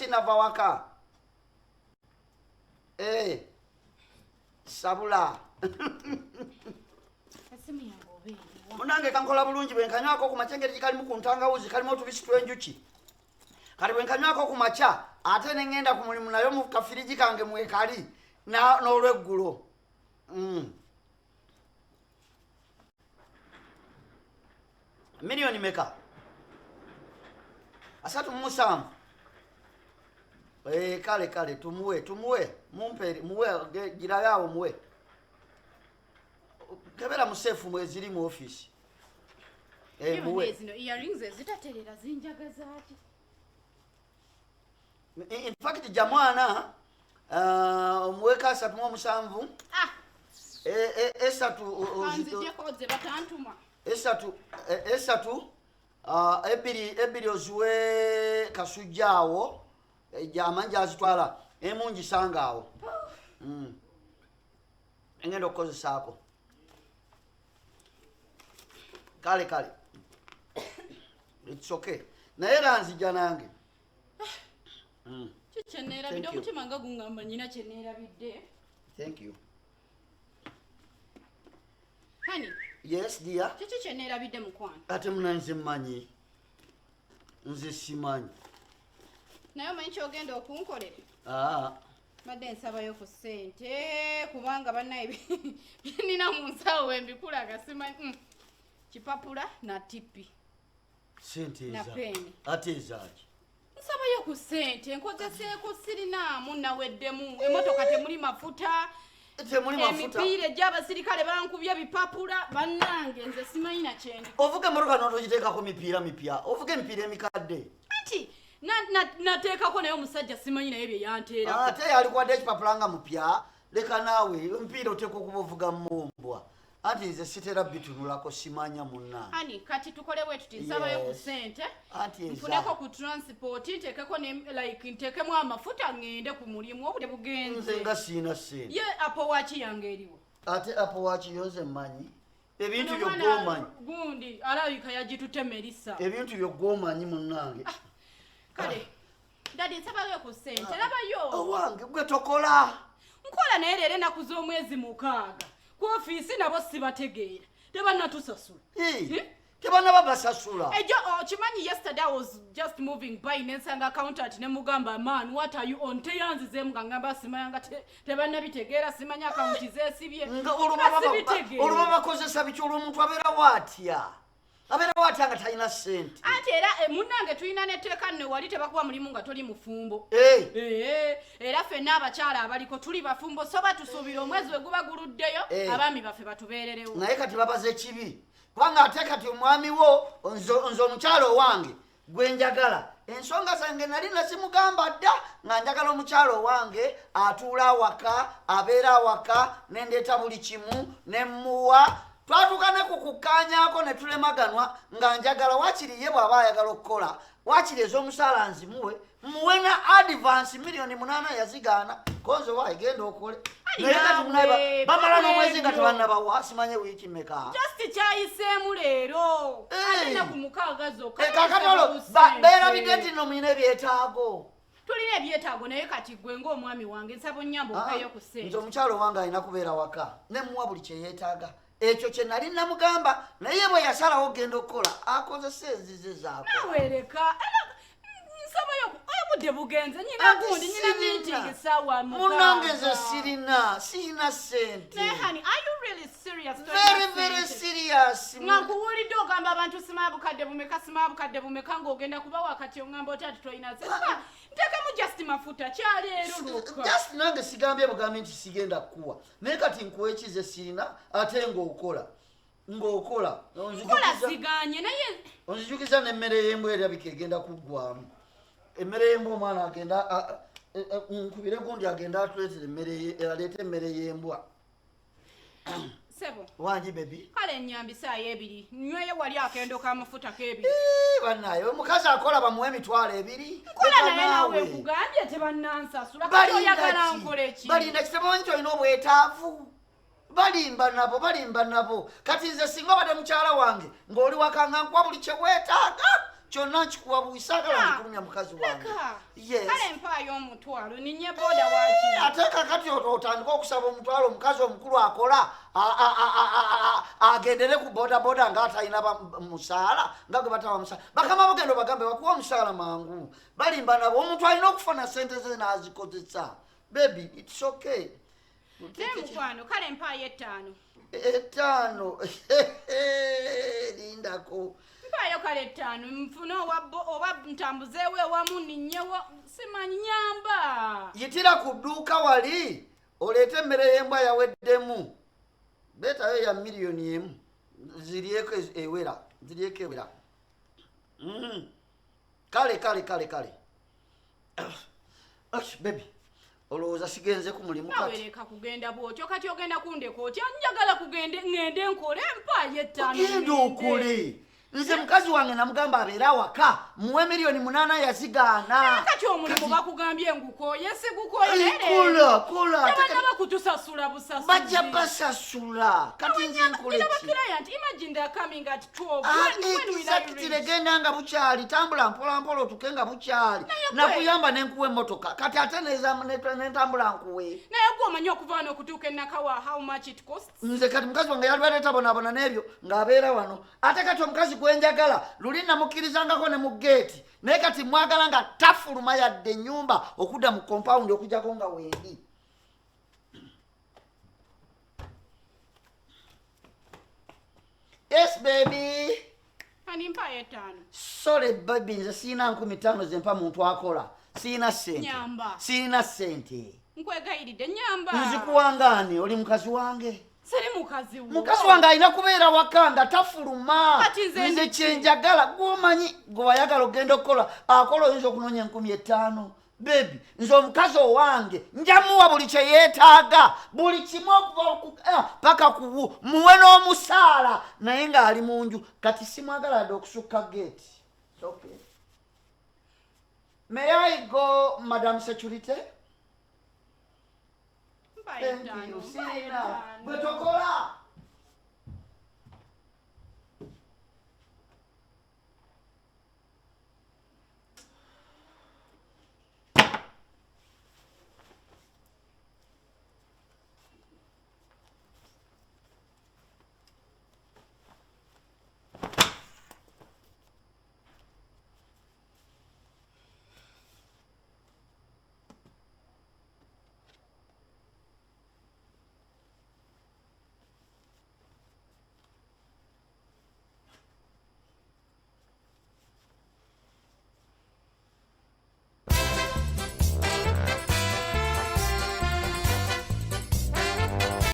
sinava waka sabula munange kankola bulungi bwenkanywako ku macha engeri gikalimu ku ntangawuzi kalimu otubisi tw'enjuki kali bwenkanywako ku macha ate ne ngenda ku mulimu nayo mu kafiriji kange mwekali n'olweggulo miliyoni meka 3.7 kale tumuwe mumperi muwe giragawo muwe kebera musefu mweziri mu office muwe zino earrings zitaterera zinjagazaaki in fact jamwana muwe ka 3.7 esatu ebiri oziwe kasujjaawo amanja azitwala emungi sangaawo engenda okukozesaako kale it's okay naye ranzija nange kikyeneerabidde omutima nga gungamba nyina kyeneerabidde. Thank you. Honey. Yes dear. Kiki kyeneerabidde mukwano? Ate munanze mmanyi nze simanyi naye omanyi kyogenda okunkolera? Badde nsabayo ku ssente kubanga bannaye nina mu nsawo wembikulaga simanyi kipapula na tipi ssente na peni ate ezaaki nsabayo ku ssente nkozeseeko sirinaamu naweddemu emmotoka temuli mafuta emipiira egy'abasirikale bankubye ebipapula bannange nze simanyi na kyendi ovuga emmotoka n'otogiteekako mipiira mipya ovuga emipiira emikadde anti nateekako naye omusajja simanyi naye bye yanteera ate yalikuwadde ekipapula nga mupya leka naawe emipiira oteeka okuba ovuga mumbwa anti nze sitera bitunulako simanya munna ani kati tukole bwe tuti nsabayo ku ssente nfuneko ku transport nteekeko nteekemu amafuta ngende ku mulimu obudde bugenze nze nga siina ssente ye apo waaki yange eriwo ate apo waaki yonze mmanyi ebintu byogwomanyi gundi alabika yagitutemerisa ebintu byogwomanyi munnange kale dadi nsabayo ku ssente labayo owange gwe tokola nkola naye leero ennaku z'omwezi 6 ku ofiisi nabo sibategeera tebannatusasula tebanaba basasula ejo kimanyi yesterday I was just moving by nensanga accountant ne mugamba man what are you on teyanzizemu nga ngamba simanya tebannabitegeera simanya akaunti zeesibye oluba bakozesa biki olw'omuntu abeera waatya nga talina ssente ate era munnange tulina netteeka nno wali tebakuba mulimu nga toli mufumbo era ffenna abakyala abaliko tuli bafumbo so batusuubira omwezi we guba guluddeyo abaami baffe batubeererewo naye kati babaza ekibi kubanga ate kati omwami wo nze omukyala owange gwe njagala ensonga zange nali nazimugamba dda nga njagala omukyala owange atuula awaka abeera awaka nendeeta buli kimu nemmuwa twatuuka ne kukukkaanyaako ne tulemaganwa nga njagala wakiri ye bw'aba ayagala okukola wakiri ez'omusaala nzimuwe muwe na advance miliyoni 8 yazigaana konze waayi genda okole naye kati bamala n'omwezi nga tebannabawa simanye wiiki meka just kyayiseemu leero alina ku 6 zokka kakatolo beerabidde nti no mulina ebyetaago tulina ebyetaago naye kati gwe ng'omwami wange nsaba onnyamba okayo ku ssente nze omukyalo owange alina kubeera waka nemuwa buli kye yeetaaga ekyo kye nali namugamba naye bwe yasalawo ogenda okukola akozesa enzize zaako nawereka nsabayo obudde bugenze nyina gundi nyina meeting essaawa munange nze sirina ssente naye honey are you really serious very serious nga nkuwulidde ogamba abantu simaa bukadde bumeka ng'ogenda kuba wakati ongamba oti ati tolina ssente nteekamu just mafuta kyaleero lwokka just nange sigambye bugambe nti sigenda kukuwa naye kati nkuwa ekize sirina ate ng'okola nkola siganye naye onzijukiza n'emmere y'embwa erabika egenda kuggwamu emmere y'embwa omwana agenda nkubire gundi agenda aleeta emmere y'embwa sebo wangi bebi kale ennyambisaayo 2 nyweyo wali akendo k'amafuta k'ebiri bannaye omukazi akola bamuwa emitwalo 2 nkola naye nawe nkugambye tebannansasula kati oyagala nkole ki balinda kitebamanyi nti olina obwetaavu balimba nabo kati nze singa obadde mukyala wange ng'oli wakanga nkuwa buli kye weetaaga kyonna nkikuwa bwisagala nkulumya mukazi wange. Yes. Kale mpaayo omutwalo ninye boda waki. Ate kakati otandika okusaba omutwalo omukazi omukulu akola agendere ku boda ng'atalina musaala nga gwe batawa musaala. Bakama bagenda bagambe bakuwa omusaala mangu balimba nabo omuntu alina okufuna ssente ze n'azikozesa. Baby, it's okay. Mukwano kale mpaayo 5. 5 lindako. Mpayo kale 5 mfuna oba ntambuzeewo ewamu ninnyewo simanyi nyamba. Yitira ku dduuka wali oleete emmere y'embwa yaweddemu. Beetayo ya miliyoni 1 zirieko ewera. Kale. Baby. Olowooza sigenze ku mulimu kati. Awereka kugenda bw'otyo kati ogenda kundeka otya njagala ngende nkole mpayo 5. Genda okole. Nze mukazi wange namugamba abeera awaka muwe miliyoni 8 yazigaana. Kati omulimu bakugambye ngukoye sigukoye. Kola. Tebanaba kutusasula busasula. Bajja basasula. Kati nze nkole ki? Client, imagine they're coming at 12. When will I reach? Genda nga bukyali tambula mpola otuke nga bukyali. Nakuyamba nenkuwa emmotoka. Kati ate nentambula nkuwe. Naye gwe omanyi okuva wano okutuuka Nakawa how much it costs? Nze kati mukazi wange yalibadde tabonabona n'ebyo ng'abeera wano. Ate kati omukazi gwenjagala luli namukkirizangako ne mu geeti naye kati mwagala nga tafuluma yadde ennyumba okudda mu compound okujjako nga wendi. Yes baby. Ani mpayo 5. Sorry baby, nze siina 5,000 zempa muntu akola. Siina ssente. Nyamba. Siina ssente. Nkwegayiridde nyamba. Nzikuwangaani oli mukazi wange. Seri mukazi wo. Mukazi wange alina kubeera waka nga tafuluma. Kati nze kyenjagala gw'omanyi gwe wayagala ogenda okukola akola oyinza okunoonya 5,000. Baby, nze omukazi owange njamuwa buli kye yeetaaga buli kimu okuva paka kuwu muwe n'omusaala naye ng'ali mu nju kati simwagala dde okusukka geeti. Okay. May I go, Madam Security? Thank you. Bwe tokola